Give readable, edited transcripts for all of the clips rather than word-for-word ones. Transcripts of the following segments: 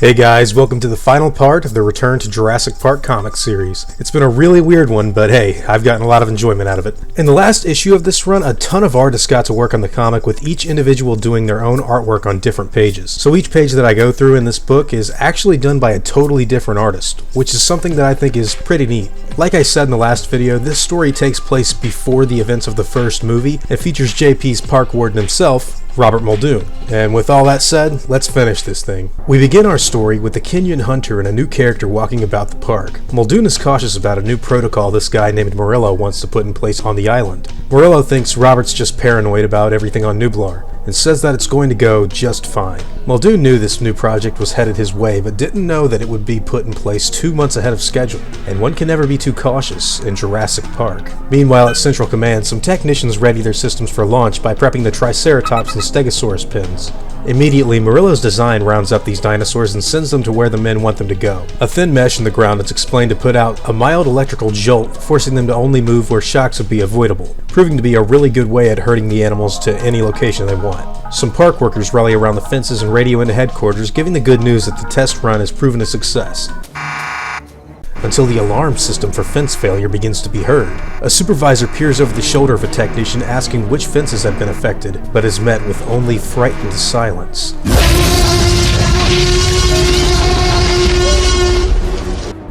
Hey guys, welcome to the final part of the Return to Jurassic Park Comic Series. It's been a really weird one, but hey, I've gotten a lot of enjoyment out of it. In the last issue of this run, a ton of artists got to work on the comic, with each individual doing their own artwork on different pages. So each page that I go through in this book is actually done by a totally different artist, which is something that I think is pretty neat. Like I said in the last video, this story takes place before the events of the first movie and features JP's park warden himself, Robert Muldoon. And with all that said, let's finish this thing. We begin our story with the Kenyan hunter and a new character walking about the park. Muldoon is cautious about a new protocol this guy named Murillo wants to put in place on the island. Murillo thinks Robert's just paranoid about everything on Nublar, and says that it's going to go just fine. Muldoon knew this new project was headed his way, but didn't know that it would be put in place 2 months ahead of schedule, and one can never be too cautious in Jurassic Park. Meanwhile, at Central Command, some technicians ready their systems for launch by prepping the Triceratops and Stegosaurus pins. Immediately, Murillo's design rounds up these dinosaurs and sends them to where the men want them to go. A thin mesh in the ground that's explained to put out a mild electrical jolt, forcing them to only move where shocks would be avoidable, proving to be a really good way at herding the animals to any location they want. Some park workers rally around the fences and radio into headquarters, giving the good news that the test run has proven a success, until the alarm system for fence failure begins to be heard. A supervisor peers over the shoulder of a technician asking which fences have been affected, but is met with only frightened silence.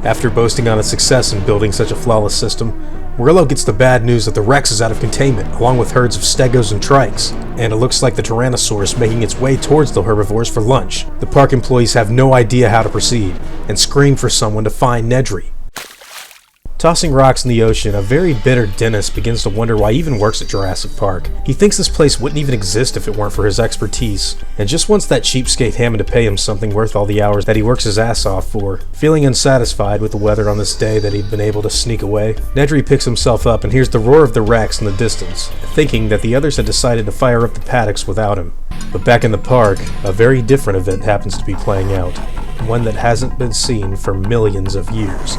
After boasting on its success in building such a flawless system, Murillo gets the bad news that the Rex is out of containment, along with herds of stegos and trikes, and it looks like the Tyrannosaurus making its way towards the herbivores for lunch. The park employees have no idea how to proceed, and scream for someone to find Nedry. Tossing rocks in the ocean, a very bitter Dennis begins to wonder why he even works at Jurassic Park. He thinks this place wouldn't even exist if it weren't for his expertise, and just wants that cheapskate Hammond to pay him something worth all the hours that he works his ass off for. Feeling unsatisfied with the weather on this day that he'd been able to sneak away, Nedry picks himself up and hears the roar of the Rex in the distance, thinking that the others had decided to fire up the paddocks without him. But back in the park, a very different event happens to be playing out, one that hasn't been seen for millions of years.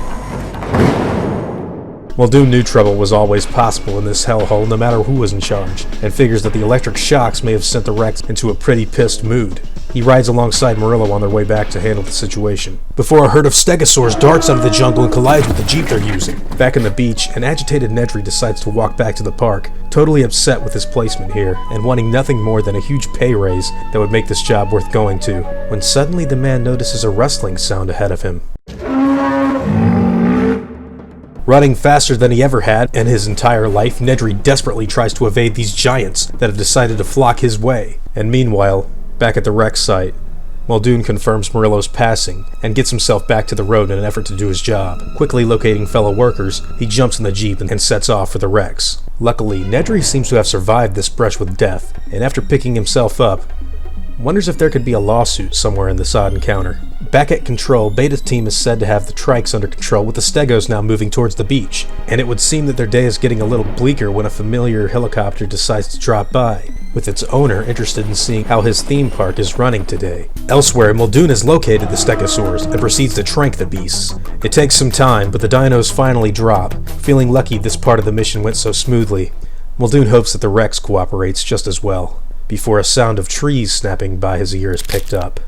Muldoon knew trouble was always possible in this hellhole no matter who was in charge, and figures that the electric shocks may have sent the Rex into a pretty pissed mood. He rides alongside Murillo on their way back to handle the situation, before a herd of stegosaurs darts out of the jungle and collides with the jeep they're using. Back on the beach, an agitated Nedry decides to walk back to the park, totally upset with his placement here, and wanting nothing more than a huge pay raise that would make this job worth going to, when suddenly the man notices a rustling sound ahead of him. Running faster than he ever had in his entire life, Nedry desperately tries to evade these giants that have decided to flock his way. And meanwhile, back at the wreck site, Muldoon confirms Murillo's passing and gets himself back to the road in an effort to do his job. Quickly locating fellow workers, he jumps in the jeep and sets off for the Rex. Luckily, Nedry seems to have survived this brush with death, and after picking himself up, wonders if there could be a lawsuit somewhere in this odd encounter. Back at Control, Beta's team is said to have the trikes under control, with the stegos now moving towards the beach, and it would seem that their day is getting a little bleaker when a familiar helicopter decides to drop by, with its owner interested in seeing how his theme park is running today. Elsewhere, Muldoon has located the stegosaurs and proceeds to trank the beasts. It takes some time, but the dinos finally drop. Feeling lucky this part of the mission went so smoothly, Muldoon hopes that the Rex cooperates just as well, before a sound of trees snapping by his ear is picked up.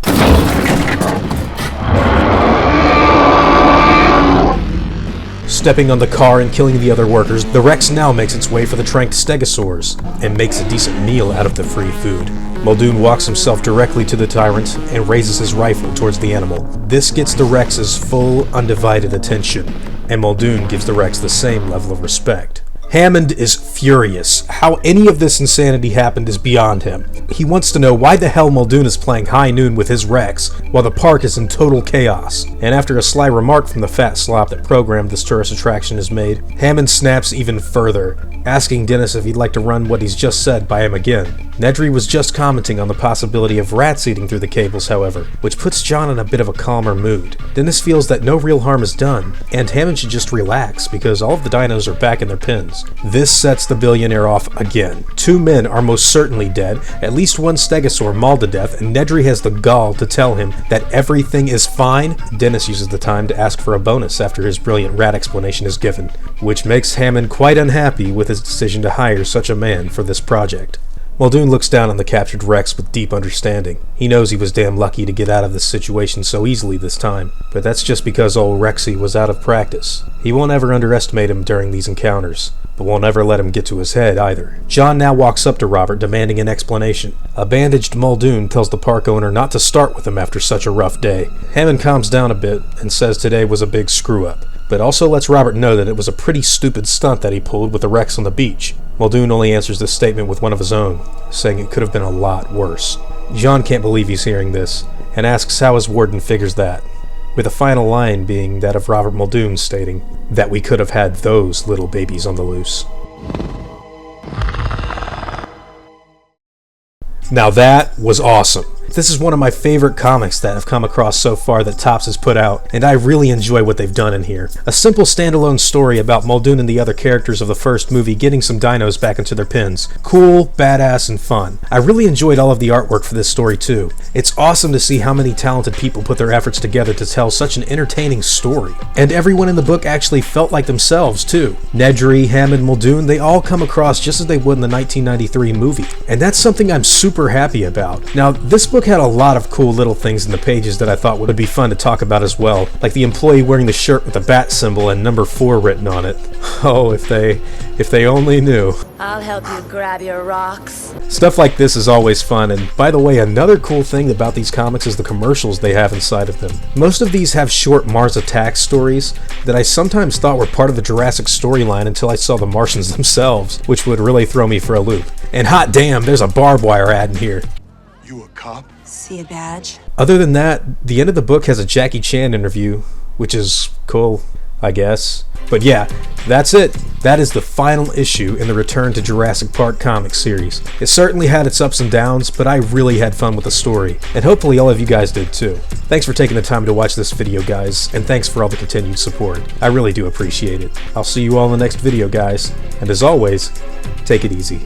Stepping on the car and killing the other workers, the Rex now makes its way for the tranked stegosaurs, and makes a decent meal out of the free food. Muldoon walks himself directly to the tyrant and raises his rifle towards the animal. This gets the Rex's full, undivided attention, and Muldoon gives the Rex the same level of respect. Hammond is furious. How any of this insanity happened is beyond him. He wants to know why the hell Muldoon is playing high noon with his Rex, while the park is in total chaos. And after a sly remark from the fat slop that programmed this tourist attraction is made, Hammond snaps even further, asking Dennis if he'd like to run what he's just said by him again. Nedry was just commenting on the possibility of rats eating through the cables, however, which puts John in a bit of a calmer mood. Dennis feels that no real harm is done, and Hammond should just relax because all of the dinos are back in their pens. This sets the billionaire off again. 2 men are most certainly dead, at least one stegosaur mauled to death, and Nedry has the gall to tell him that everything is fine. Dennis uses the time to ask for a bonus after his brilliant rat explanation is given, which makes Hammond quite unhappy with his decision to hire such a man for this project. Muldoon looks down on the captured Rex with deep understanding. He knows he was damn lucky to get out of this situation so easily this time, but that's just because old Rexy was out of practice. He won't ever underestimate him during these encounters, but won't ever let him get to his head either. John now walks up to Robert demanding an explanation. A bandaged Muldoon tells the park owner not to start with him after such a rough day. Hammond calms down a bit and says today was a big screw-up, but also lets Robert know that it was a pretty stupid stunt that he pulled with the Rex on the beach. Muldoon only answers this statement with one of his own, saying it could have been a lot worse. John can't believe he's hearing this, and asks how his warden figures that, with the final line being that of Robert Muldoon stating that we could have had those little babies on the loose. Now that was awesome. This is one of my favorite comics that I've come across so far that Topps has put out, and I really enjoy what they've done in here. A simple standalone story about Muldoon and the other characters of the first movie getting some dinos back into their pens. Cool, badass, and fun. I really enjoyed all of the artwork for this story too. It's awesome to see how many talented people put their efforts together to tell such an entertaining story. And everyone in the book actually felt like themselves too. Nedry, Hammond, Muldoon, they all come across just as they would in the 1993 movie. And that's something I'm super happy about. Now, this book had a lot of cool little things in the pages that I thought would be fun to talk about as well, like the employee wearing the shirt with the bat symbol and number 4 written on it. Oh, if they only knew. I'll help you grab your rocks. Stuff like this is always fun, and by the way, another cool thing about these comics is the commercials they have inside of them. Most of these have short Mars Attacks stories that I sometimes thought were part of the Jurassic storyline until I saw the Martians themselves, which would really throw me for a loop. And hot damn, there's a barbed wire ad in here. You a cop? See a badge? Other than that, the end of the book has a Jackie Chan interview, which is cool, I guess. But yeah, that's it. That is the final issue in the Return to Jurassic Park Comic Series. It certainly had its ups and downs, but I really had fun with the story, and hopefully all of you guys did too. Thanks for taking the time to watch this video, guys, and thanks for all the continued support. I really do appreciate it. I'll see you all in the next video, guys, and as always, take it easy.